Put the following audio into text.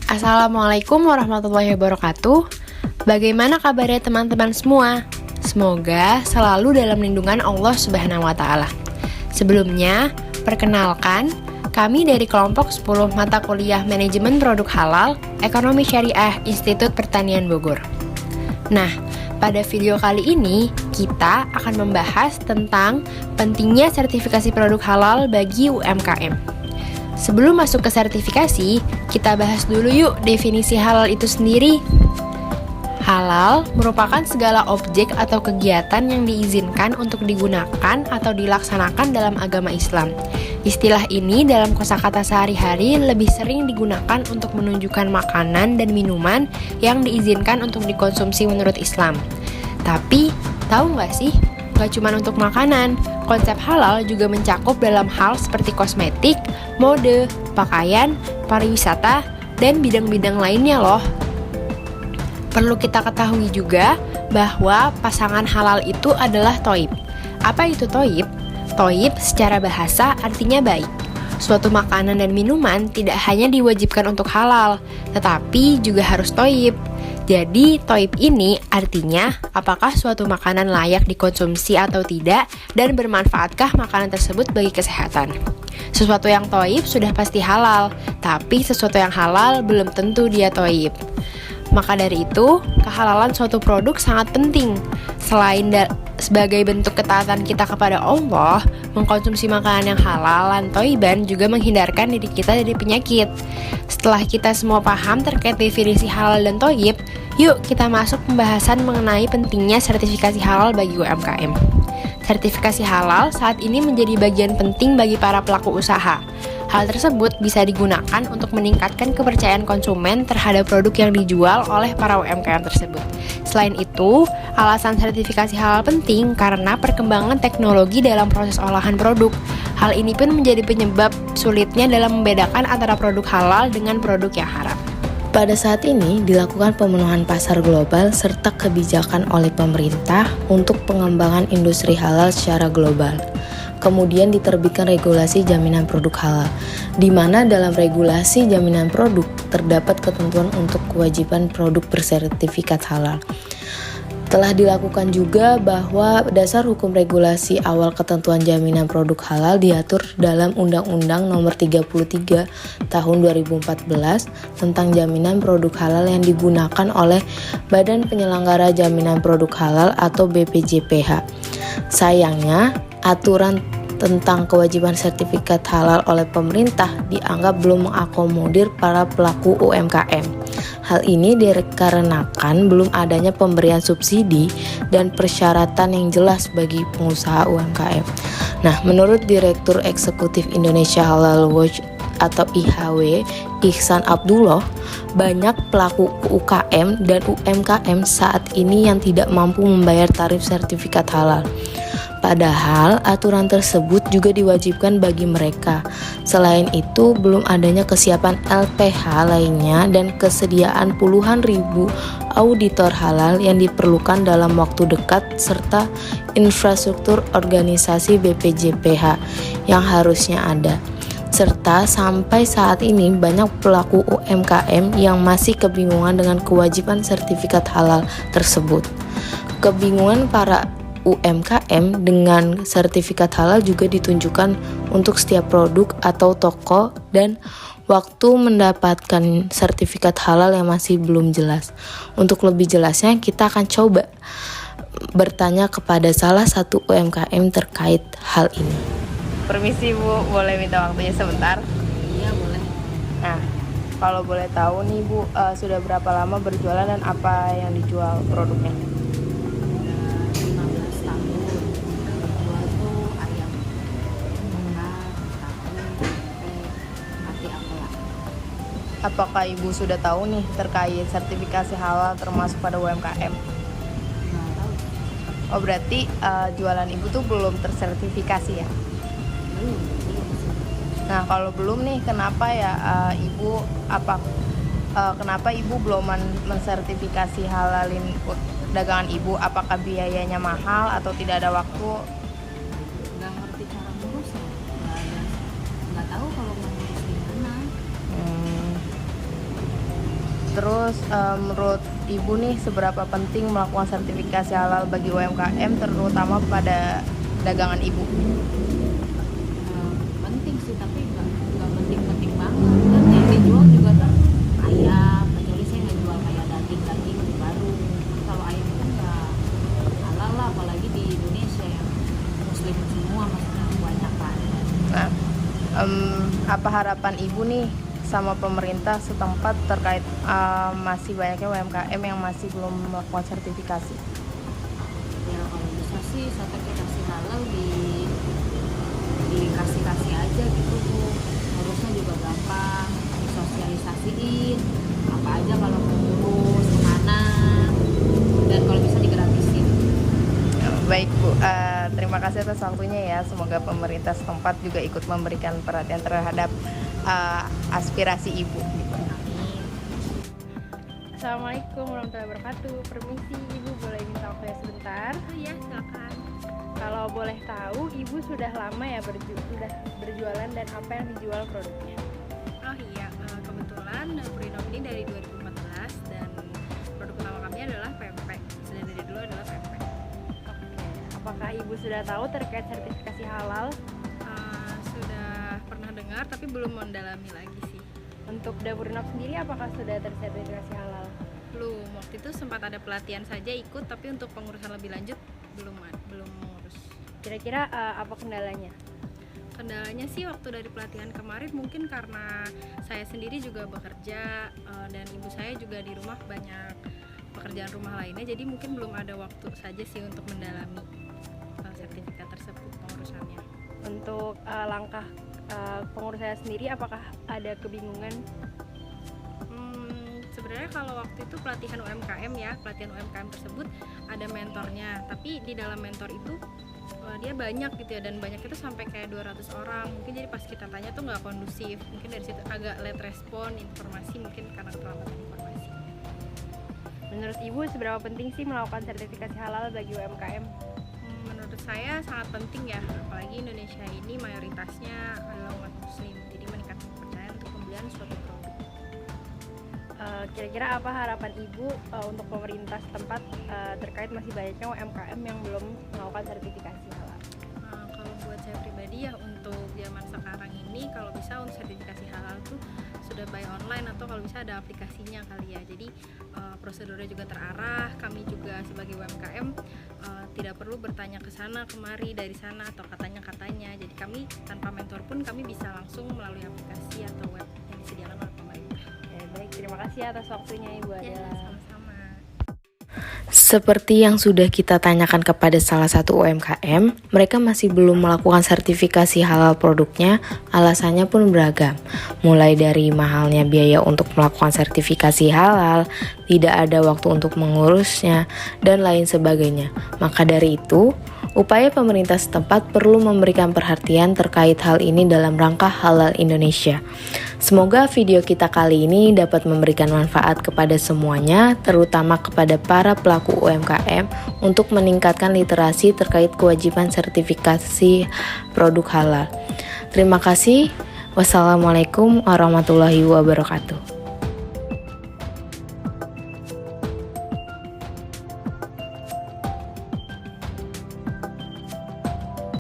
Assalamualaikum warahmatullahi wabarakatuh. Bagaimana kabarnya teman-teman semua? Semoga selalu dalam lindungan Allah Subhanahu wa Ta'ala. Sebelumnya, perkenalkan, kami dari kelompok 10 mata kuliah Manajemen Produk Halal, Ekonomi Syariah, Institut Pertanian Bogor. Nah, pada video kali ini kita akan membahas tentang pentingnya sertifikasi produk halal bagi UMKM. Sebelum masuk ke sertifikasi, kita bahas dulu yuk definisi halal itu sendiri. Halal merupakan segala objek atau kegiatan yang diizinkan untuk digunakan atau dilaksanakan dalam agama Islam. Istilah ini dalam kosakata sehari-hari lebih sering digunakan untuk menunjukkan makanan dan minuman yang diizinkan untuk dikonsumsi menurut Islam. Tapi, tahu nggak sih? Gak cuma untuk makanan, konsep halal juga mencakup dalam hal seperti kosmetik, mode, pakaian, pariwisata, dan bidang-bidang lainnya loh. Perlu kita ketahui juga bahwa pasangan halal itu adalah toib. Apa itu toib? Toib secara bahasa artinya baik. Suatu makanan dan minuman tidak hanya diwajibkan untuk halal, tetapi juga harus toib. Jadi, toib ini artinya apakah suatu makanan layak dikonsumsi atau tidak dan bermanfaatkah makanan tersebut bagi kesehatan. Sesuatu yang toib sudah pasti halal, tapi sesuatu yang halal belum tentu dia toib. Maka dari itu, kehalalan suatu produk sangat penting. Selain sebagai bentuk ketaatan kita kepada Allah, mengkonsumsi makanan yang halal dan toiban juga menghindarkan diri kita dari penyakit. Setelah kita semua paham terkait definisi halal dan toib, yuk kita masuk pembahasan mengenai pentingnya sertifikasi halal bagi UMKM. Sertifikasi halal saat ini menjadi bagian penting bagi para pelaku usaha. Hal tersebut bisa digunakan untuk meningkatkan kepercayaan konsumen terhadap produk yang dijual oleh para UMKM tersebut. Selain itu, alasan sertifikasi halal penting karena perkembangan teknologi dalam proses olahan produk. Hal ini pun menjadi penyebab sulitnya dalam membedakan antara produk halal dengan produk yang haram. Pada saat ini dilakukan pemenuhan pasar global serta kebijakan oleh pemerintah untuk pengembangan industri halal secara global. Kemudian diterbitkan regulasi jaminan produk halal, di mana dalam regulasi jaminan produk terdapat ketentuan untuk kewajiban produk bersertifikat halal. Telah dilakukan juga bahwa dasar hukum regulasi awal ketentuan jaminan produk halal diatur dalam Undang-Undang Nomor 33 Tahun 2014 tentang jaminan produk halal yang digunakan oleh Badan Penyelenggara Jaminan Produk Halal atau BPJPH. Sayangnya, aturan tentang kewajiban sertifikat halal oleh pemerintah dianggap belum mengakomodir para pelaku UMKM. Hal ini dikarenakan belum adanya pemberian subsidi dan persyaratan yang jelas bagi pengusaha UMKM. Nah, menurut Direktur Eksekutif Indonesia Halal Watch atau IHW, Ihsan Abdullah, banyak pelaku UKM dan UMKM saat ini yang tidak mampu membayar tarif sertifikat halal. Padahal aturan tersebut juga diwajibkan bagi mereka. Selain itu, belum adanya kesiapan LPH lainnya dan kesediaan puluhan ribu auditor halal yang diperlukan dalam waktu dekat serta infrastruktur organisasi BPJPH yang harusnya ada. Serta sampai saat ini banyak pelaku UMKM yang masih kebingungan dengan kewajiban sertifikat halal tersebut. Kebingungan para UMKM dengan sertifikat halal juga ditunjukkan untuk setiap produk atau toko dan waktu mendapatkan sertifikat halal yang masih belum jelas. Untuk lebih jelasnya kita akan coba bertanya kepada salah satu UMKM terkait hal ini. Permisi Bu, boleh minta waktunya sebentar? Iya boleh. Nah, kalau boleh tahu nih Bu, sudah berapa lama berjualan dan apa yang dijual produknya? 15 tahun jual tuh ayam bakar, tahu, mati apalah. Apakah Ibu sudah tahu nih terkait sertifikasi halal termasuk pada UMKM? Nggak tahu. Oh berarti jualan Ibu tuh belum tersertifikasi ya? Belum sih. Nah kalau belum nih kenapa ya Ibu kenapa Ibu belum mensertifikasi halalin dagangan Ibu? Apakah biayanya mahal atau tidak ada waktu? Nggak ngerti cara ngurusnya, nggak tahu kalau mau ngurus di mana. Terus menurut Ibu nih seberapa penting melakukan sertifikasi halal bagi UMKM terutama pada dagangan Ibu? Penting sih, tapi nggak penting-penting banget kan. Yang dijual juga kan ayam, kecuali saya nggak jual kayak daging baru. Kalau ayam kan nggak halal lah, apalagi di Indonesia yang muslim semua, maksudnya banyak kan. Nah, apa harapan Ibu nih sama pemerintah setempat terkait masih banyaknya UMKM yang masih belum melakukan sertifikasi? Ya kalau bisa sih sertifikasi halal dikasih aja gitu Bu. Ngurusnya juga gampang, disosialisasiin apa aja kalau mau ngurus kemana, dan kalau bisa digratisin. Baik Bu, terima kasih atas waktunya ya. Semoga pemerintah setempat juga ikut memberikan perhatian terhadap aspirasi Ibu. Assalamualaikum warahmatullahi wabarakatuh. Permisi Ibu, boleh minta waktunya sebentar? Oh iya, silakan. Kalau boleh tahu, Ibu sudah lama ya sudah berjualan dan apa yang dijual produknya? Oh iya, kebetulan Dapur Inom ini dari 2014 dan produk utama kami adalah pempek. Sudah dari dulu adalah pempek. Apakah Ibu sudah tahu terkait sertifikasi halal? Sudah pernah dengar tapi belum mendalami lagi sih. Untuk Dapur Inom sendiri apakah sudah tersertifikasi halal? Belum, waktu itu sempat ada pelatihan saja ikut, tapi untuk pengurusan lebih lanjut belum mengurus. Kira-kira apa kendalanya? Kendalanya sih waktu dari pelatihan kemarin mungkin karena saya sendiri juga bekerja dan ibu saya juga di rumah banyak pekerjaan rumah lainnya, jadi mungkin belum ada waktu saja sih untuk mendalami sertifikat tersebut pengurusannya. Untuk langkah pengurus saya sendiri apakah ada kebingungan? Sebenarnya kalau waktu itu pelatihan UMKM tersebut ada mentornya, tapi di dalam mentor itu dia banyak gitu ya, dan banyak itu sampai kayak 200 orang. Mungkin jadi pas kita tanya tuh nggak kondusif, mungkin dari situ agak late respon informasi, mungkin karena keterlambatan informasi. Menurut Ibu seberapa penting sih melakukan sertifikasi halal bagi UMKM? Menurut saya sangat penting ya, apalagi Indonesia ini mayoritasnya adalah umat muslim, jadi meningkatkan kepercayaan untuk pembelian suatu produk. Kira-kira apa harapan Ibu untuk pemerintah setempat terkait masih banyaknya UMKM yang belum melakukan sertifikasi halal? Kalau buat saya pribadi ya, untuk zaman sekarang ini kalau bisa untuk sertifikasi halal tuh sudah by online atau kalau bisa ada aplikasinya kali ya. Jadi prosedurnya juga terarah. Kami juga sebagai UMKM tidak perlu bertanya ke sana kemari dari sana atau katanya. Jadi kami tanpa mentor pun kami bisa langsung melalui aplikasi atau web yang disediakan oleh pemerintah. Baik, terima kasih atas waktunya Ibu Adela. Sama-sama. Seperti yang sudah kita tanyakan kepada salah satu UMKM, mereka masih belum melakukan sertifikasi halal produknya. Alasannya pun beragam, mulai dari mahalnya biaya untuk melakukan sertifikasi halal, tidak ada waktu untuk mengurusnya, dan lain sebagainya. Maka dari itu, upaya pemerintah setempat perlu memberikan perhatian terkait hal ini dalam rangka halal Indonesia. Semoga video kita kali ini dapat memberikan manfaat kepada semuanya, terutama kepada para pelaku UMKM untuk meningkatkan literasi terkait kewajiban sertifikasi produk halal. Terima kasih. Wassalamualaikum warahmatullahi wabarakatuh.